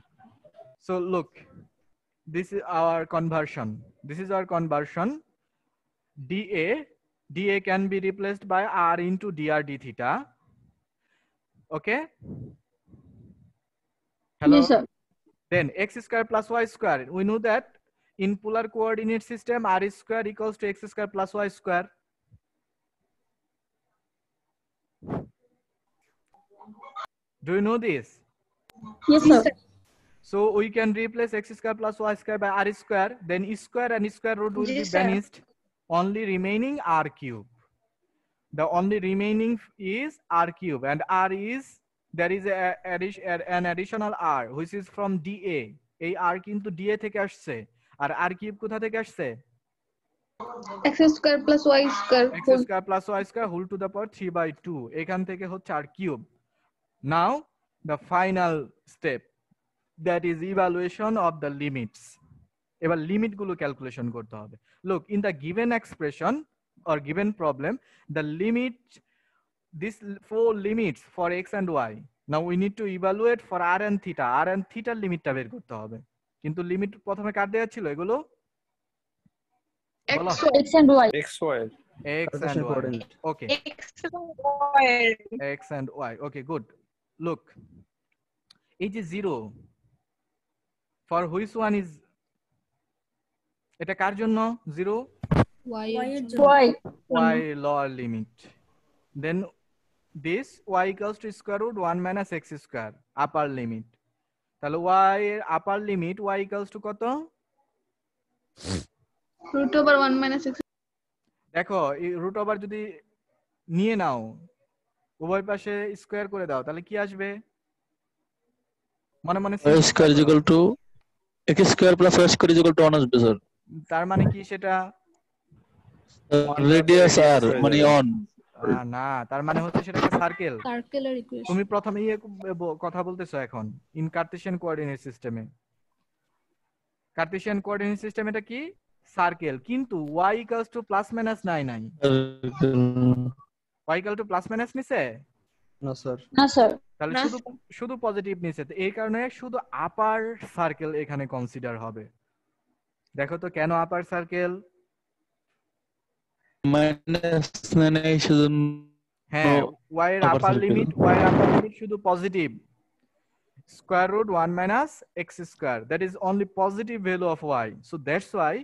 So look, this is our conversion. This is our conversion. dA can be replaced by r into dr d theta. Okay? Hello? Yes, sir. Then x square plus y square. We know that in polar coordinate system, r square equals to x square plus y square. Do you know this? Yes, sir. So we can replace x square plus y square by r square. Then e square and square root will be Yes, sir. vanished. Only remaining r cube. The only remaining is r cube, and r is, there is an additional r which is from dA. এই r কিন্তু dA থেকে আসছে, আর r cube কোথা থেকে আসছে? X square plus Y square. x square plus y square whole to the power 3/2 এখান থেকে হচ্ছে r cube. Now the final step, that is evaluation of the limits. এবার লিমিট গুলো ক্যালকুলেশন করতে হবে. Look, in the given expression or given problem, the limit, these four limits for x and y. Now we need to evaluate for r and theta. r and theta লিমিটটা বের করতে হবে. কিন্তু limit প্রথমে কার দেয়া ছিল এগুলো? বলো। X and Y. X, Y. x and Cartesian y. coordinate. Okay. X and Y. X and y. Okay, good. Look, it is 0. For which one is, এটা কার জন্য 0? Y. y lower limit. Then this y equals to square root 1 minus x square, upper limit. তাহলে y এর upper limit y equals to কত? Root over 1 minus X. দেখো এই root over যদি নিয়ে নাও, উভয় পাশে স্কয়ার করে দাও, তাহলে কি আসবে? মনে মনে y square is equal to x square plus y square is equal to 1 আসবে স্যার। তার মানে কি সেটা? রেডিয়াস r মানে on। না, তার মানে হচ্ছে সেটাকে সার্কেল। Circular equation. তুমি প্রথমে কথা বলতেছো এখন ইন কার্টেসিয়ান কোঅর্ডিনেট সিস্টেমে। কার্টেসিয়ান কোঅর্ডিনেট সিস্টেম এটা কি? সার্কেল। কিন্তু y equals to plus minus নাই। y equal to plus minus নিছে? না স্যার। না স্যার। তাহলে শুধু পজিটিভ নিছে। এই কারণে শুধু আপার সার্কেল এখানে কনসিডার হবে। দেখো তো কেন আপার সার্কেল? মাইনাস মানে শুধু হ্যাঁ, y এর আপার লিমিট শুধু positive. Square root 1 minus x square, that is only positive value of y. So that's why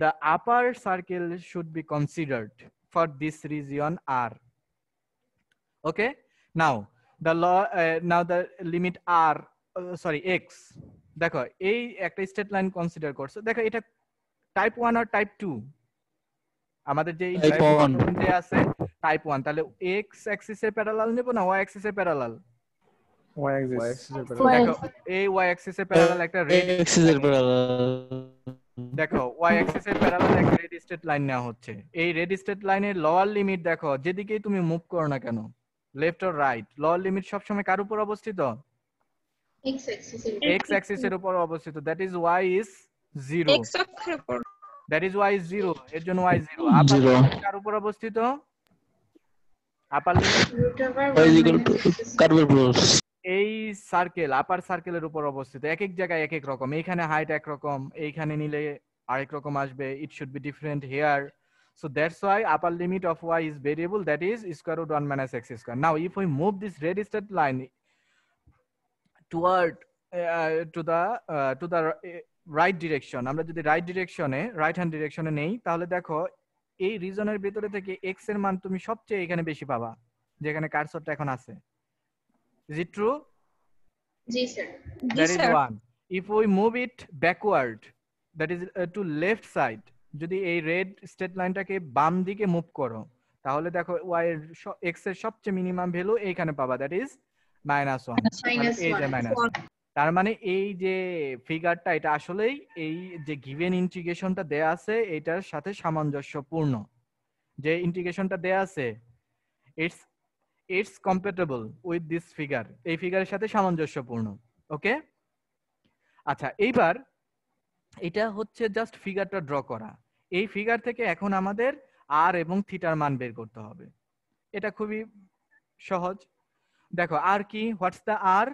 the upper circle should be considered for this region R. Okay, now the the limit R, sorry x. দেখো এই একটা straight line consider করছো। দেখো এটা type 1 আর type 2। আমাদের যে আছে type 1, তাহলে x অ্যাক্সিসের প্যারালাল নেব না y অ্যাক্সিসের প্যারালাল? Y axis এর দেখো এই y অ্যাক্সিসের প্যারালাল একটা রেড দেখো y অ্যাক্সিসের প্যারালাল একটা রেড স্ট্রেট লাইন নেওয়া হচ্ছে। এই রেড স্ট্রেট লাইনের লোয়ার লিমিট দেখো যেদিকেই তুমি মুভ করো না কেন, left or right, lower limit সবসময় কার উপর অবস্থিত? x অ্যাক্সিসের উপর অবস্থিত। That is y is 0। X অক্ষের উপর। দ্যাট ইজ y is 0, এর জন্য y 0। আপার লিমিট কার উপর অবস্থিত? আপার limit y is equal to কার্ভের উপর। এই সার্কেল আপার সার্কেলের উপর অবস্থিত। এক এক জায়গায় এক এক রকম, এইখানে হাইট এক রকম, এইখানে নিলে আরেক রকম আসবে। It should be different here. So that's why upper limit of y is variable, that is square root 1 minus x square. Now if we move this red straight line toward to the right direction, আমরা যদি right ডিরেকশনে, right hand ডিরেকশনে নেই, তাহলে দেখো এই রিজনের ভিতরে থেকে x এর মান তুমি সবচেয়ে এখানে বেশি পাবা, যেখানে কার্সরটা এখন আছে। Is it true? G sir. That is one. If we move it backward, that is to left side, যদি এই রেড স্ট্রেট লাইনটাকে বাম দিকে মুভ করো, তাহলে দেখো y এর x এর সবচেয়ে মিনিমাম ভ্যালু এইখানে পাবা, দ্যাট ইজ -1। তাহলে এই যে -1, তার মানে এই যে ফিগারটা এটা আসলেই এই যে গিভেন ইন্টিগ্রেশনটা দেয়া আছে এটার সাথে সামঞ্জস্যপূর্ণ। যে ইন্টিগ্রেশনটা দেয়া আছে it's compatible with this figure, এই ফিগারের সাথে সামঞ্জস্যপূর্ণ। ওকে, আচ্ছা এইবার এটা হচ্ছে জাস্ট ফিগারটা ড্র করা। এই ফিগার থেকে এখন আমাদের আর এবং থিটার মান বের করতে হবে। এটা খুবই সহজ। দেখো আর কি, what's the R?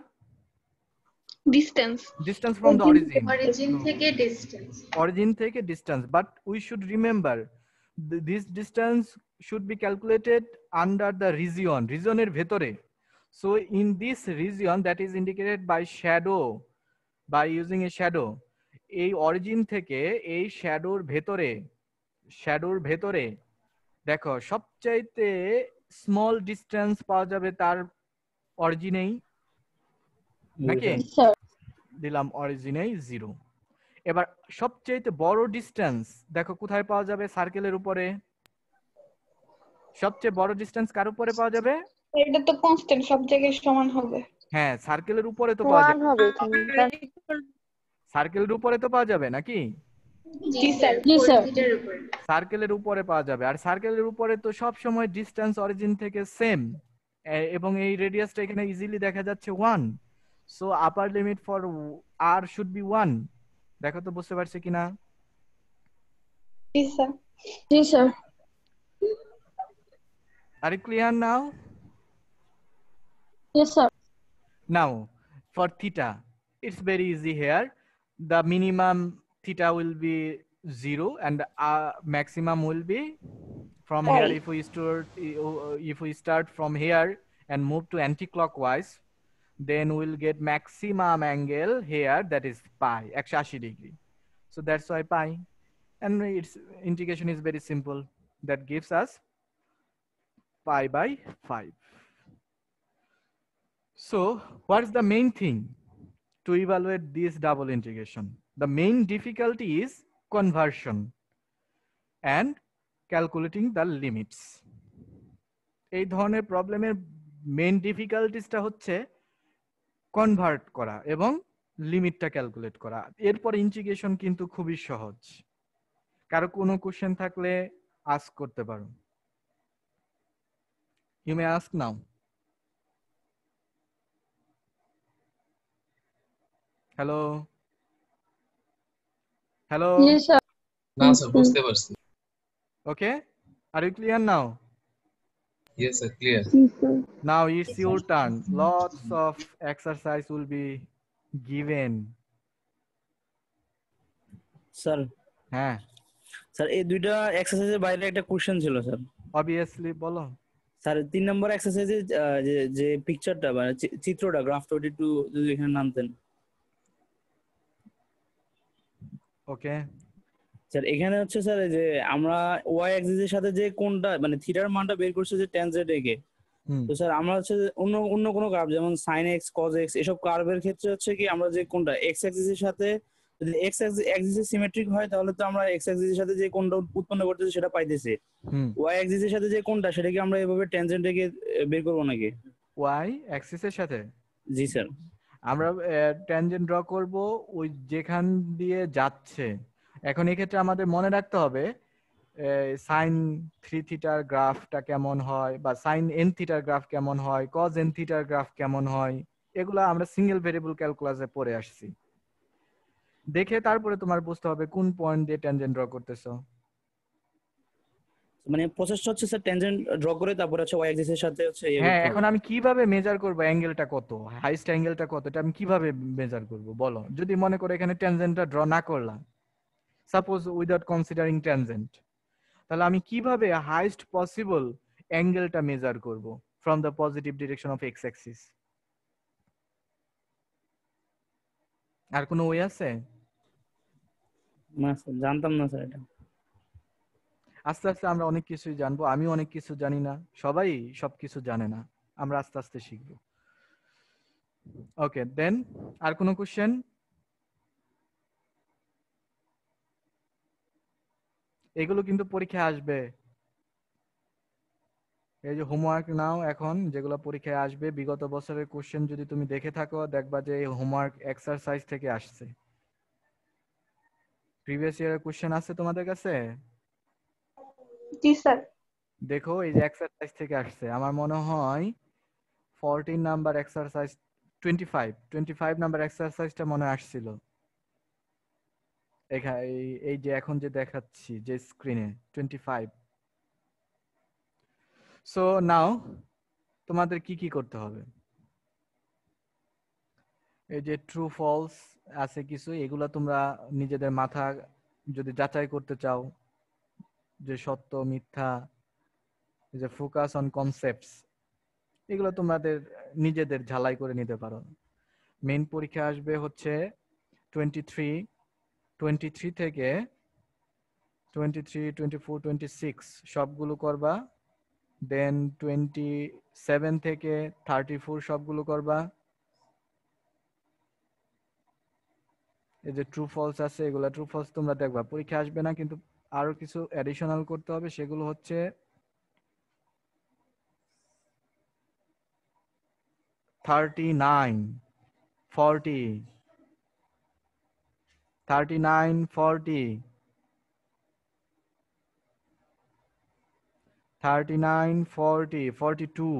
Distance Distance from the origin. Origin থেকে ডিসটেন্স। Origin থেকে distance, but we should remember this distance should be calculated under the region, regionের ভেতরে। So in this region that is indicated by shadow, by using a shadow, এই origin থেকে এই শ্যাডোর ভেতরে দেখো সবচাইতে small distance পাওয়া যাবে তার অরিজিনেই, নাকি? দিলাম অরিজিনেই 0। এবার সবচাইতে বড় ডিস্টেন্স দেখো কোথায় পাওয়া যাবে? সার্কেলের উপরে। সবচেয়ে বড় ডিস্টেন্স কার উপরে পাওয়া যাবে? এটা তো কনস্ট্যান্ট, সব জায়গায় সমান হবে। হ্যাঁ, সার্কেলের উপরে তো পাওয়া যাবে, সার্কেলের উপরে তো পাওয়া যাবে নাকি? জি স্যার, জি স্যার, সার্কেলের উপরে পাওয়া যাবে। আর সার্কেলের উপরে তো সব সময় ডিসটেন্স অরিজিন থেকে সেম, এবং এই রেডিয়াসটা এখানে ইজিলি দেখা যাচ্ছে 1। So upper limit for r should be 1। দেখো তো বুঝতে পারছি কিনা? জি স্যার, জি sir. Are you clear now? Yes sir. Now for theta it's very easy here. The minimum theta will be 0 and maximum will be from here. If we start from here and move to anti-clockwise, then we'll get maximum angle here, that is pi, 180 degree. So that's why pi, and its integration is very simple. That gives us pi by 5. So what's the main thing to evaluate this double integration? The main difficulty is conversion and calculating the limits. এই ধরনের প্রবলেমের main ডিফিকাল্টিসটা হচ্ছে convert করা এবং লিমিটটা calculate করা। এরপর integration কিন্তু খুবই সহজ। কারো কোনো কোশ্চেন থাকলে আস্ক করতে পারো। You may ask now. Hello. Hello. Yes sir. না স্যার বুঝতে পারছি। Okay. Are you clear now? Yes sir, clear. Now it's your turn. Lots of exercise will be given. Sir, হ্যাঁ স্যার এই দুইটা এক্সারসাইজের বাইরে একটা কোশ্চেন ছিল স্যার। অবভিয়াসলি বলো। স্যার 3 নম্বর এক্সারসাইজে যে পিকচারটা মানে চিত্রটা গ্রাফটা ওটা একটু যদি এখানে নামতেন। ওকে স্যার এখানে হচ্ছে স্যার যে আমরা ওয়াই অ্যাক্সিসের সাথে যে কোনটা মানে থিটার মানটা বের করছে যে tan z একে, তো স্যার আমরা হচ্ছে অন্য কোনো কার্ভ যেমন sin x cos x এসব কার্ভের ক্ষেত্রে হচ্ছে কি আমরা যে কোনটা x অ্যাক্সিসের সাথে যদি x অ্যাক্সিসে সিমেট্রিক হয় তাহলে তো আমরা x অ্যাক্সিসের সাথে যে কোনটা উৎপন্ন করতেছি সেটা পাইতেছি। y অ্যাক্সিসের সাথে যে কোনটা সেটা কি আমরা এভাবে ট্যানজেন্ট রেখে বের করব নাকি? y অ্যাক্সিসের সাথে? জি স্যার, আমরা ট্যানজেন্ট ড্র করব ওই যেখান দিয়ে যাচ্ছে। এখন এই ক্ষেত্রে আমাদের মনে রাখতে হবে sin 3 থিটার গ্রাফটা কেমন হয় বা sin n থিটার গ্রাফ কেমন হয়, cos n থিটার গ্রাফ কেমন হয়, এগুলো আমরা সিঙ্গেল ভেরিয়েবল ক্যালকুলাসে পড়ে আসছি। দেখে তারপরে তোমার বুঝতে হবে কোন পয়েন্ট দিয়ে ট্যানজেন্ট ড্র করতেছো। মানে প্রসেসটা হচ্ছে স্যার ট্যানজেন্ট ড্র করে তারপর হচ্ছে y অ্যাক্সিসের সাথে হচ্ছে হ্যাঁ, এখন আমি কিভাবে মেজার করব অ্যাঙ্গেলটা কত, হাইস্ট অ্যাঙ্গেলটা কত, এটা আমি কিভাবে মেজার করব বলো? যদি মনে করো এখানে ট্যানজেন্টটা ড্র না করলাম, সাপোজ উইদাউট কনসিডারিং ট্যানজেন্ট, তাহলে আমি কিভাবে হাইস্ট পসিবল অ্যাঙ্গেলটা মেজার করব from the positive direction of X axis? আর কোনো ওয়ে আছে? না স্যার, জানতাম না স্যার এটা। আস্তে আস্তে আমরা অনেক কিছুই জানবো, আমি অনেক কিছু জানি না, সবাই সবকিছু জানে না, আমরা আস্তে আস্তে শিখবো। ওকে, দেন আর কোনো কোশ্চেন? এগুলো কিন্তু পরীক্ষায় আসবে, এই যে হোমওয়ার্ক নাও এখন, যেগুলো পরীক্ষায় আসবে বিগত বছরের কোশ্চেন যদি তুমি দেখে থাকো দেখবা যে এই হোমওয়ার্ক এক্সারসাইজ থেকে আসছে। প্রিভিয়াস ইয়ারের কোশ্চেন আছে তোমাদের কাছে? জি স্যার। দেখো এই যে এক্সারসাইজ থেকে আসছে, আমার মনে হয় 14 নাম্বার এক্সারসাইজ, 25 নাম্বার এক্সারসাইজটা মনে আসছিল এখানে, এই যে এখন যে দেখাচ্ছি যে স্ক্রিনে 25। সো নাও তোমাদের কি কি করতে হবে, এই যে ট্রু ফলস আছে কিছু, এগুলা তোমরা নিজেদের মাথা যদি যাচাই করতে চাও যে সত্য মিথ্যা, এই যে ফোকাস অন কনসেপ্টস, এগুলো তোমাদের নিজেদের ঝালাই করে নিতে পারো। মেইন পরীক্ষা আসবে হচ্ছে 23 থেকে 23, 24, 26 সবগুলো করবা, দেন 27 থেকে 34 সবগুলো করবা। এই যে ট্রু ফলস আছে, এগুলা ট্রু ফলস তোমরা দেখবা, পরীক্ষা আসবে না কিন্তু আরো কিছু অ্যাডিশনাল করতে হবে, সেগুলো হচ্ছে 39, 40, 39, 40, 39, 40, 42,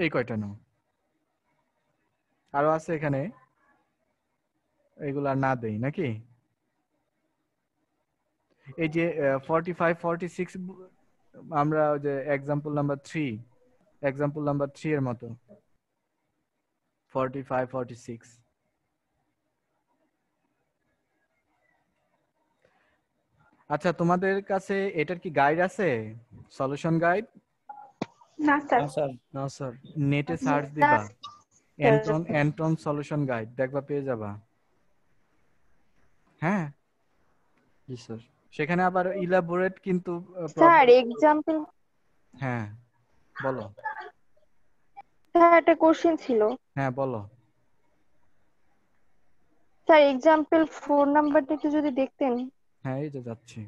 এই কয়টা নাও, আরো আছে এখানে, এগুলা না দেই নাকি? এই যে 45, 46 আমরা ওই যে এক্সাম্পল নাম্বার 3 এর মতো 45, 46। আচ্ছা, তোমাদের কাছে এটার কি গাইড আছে, সলিউশন গাইড? না স্যার। না স্যার। নেটে সার্চ দিবা এন্টন সলিউশন গাইড, দেখবা পেয়ে যাবা। হ্যাঁ জি স্যার। সেখানে আবার ইলাবোরেট কিন্তু স্যার এক্সাম্পল, হ্যাঁ বলো। স্যার একটা কোশ্চেন ছিল। হ্যাঁ বলো। স্যার এক্সাম্পল 4 নাম্বারটা একটু যদি দেখতেন। হ্যাঁ এই যে যাচ্ছি।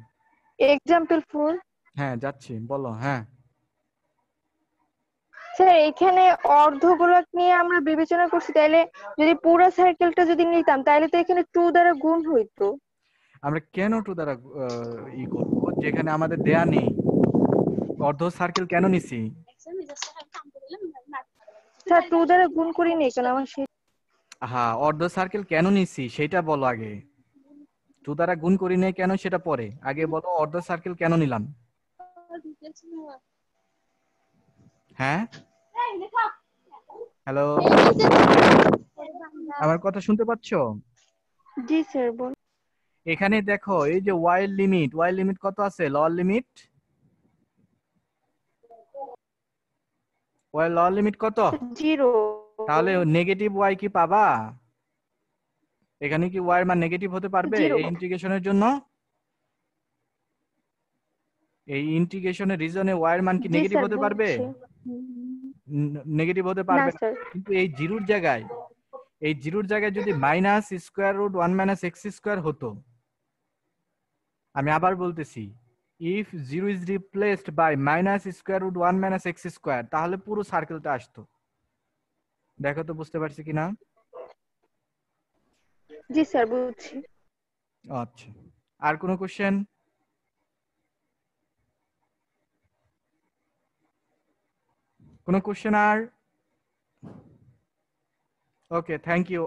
এক্সাম্পল 4। হ্যাঁ যাচ্ছি, বলো। হ্যাঁ স্যার এখানে অর্ধগোলক নিয়ে আমরা বিবেচনা করছি, তাইলে যদি পুরো সার্কেলটা যদি নিতাম তাহলে তো এখানে 2 দ্বারা গুণ হইতো। আমরা কেন 2 দ্বারা ই করব, যেখানে আমাদের দেয়া নেই? অর্ধ সার্কেল কেন নিছি? স্যার 2 দ্বারা গুণ করি নেই কেন আমার সেই। হ্যাঁ, অর্ধ সার্কেল কেন নিছি সেটা বলো আগে। 2 দ্বারা গুণ করি নাই কেন সেটা পরে, আগে বলো অর্ধ সার্কেল কেন নিলাম। হ্যাঁ হ্যালো, আমার কথা শুনতে পাচ্ছো? জি স্যার বল। এখানে দেখো এই যে ওয়াই লিমিট কত আছে, lower limit, Y lower limit কত? 0। তাহলে নেগেটিভ ওয়াই কি পাবা? এখানে কি ওয়াই এর মান নেগেটিভ হতে পারবে 0। এই ইন্টিগ্রেশনের জন্য? এই ইন্টিগ্রেশনের রিজনে ওয়াই এর মান কি জি নেগেটিভ স্যার হতে পারবে? বুঝছি। নেগেটিভ হতে না পারবে না। স্যার। কিন্তু এই জিরোর জায়গায় যদি minus square root 1 minus X square হতো, আমি আবার বলতেছি, if 0 is replaced by minus square root 1 minus X square, তাহলে পুরো সার্কেলটা আসতো। দেখো তো বুঝতে পারছি কিনা? জি স্যার বুঝছি। আচ্ছা, আর কোনো কোশ্চেন? কোনো কোশ্চেন আর? Okay, thank you.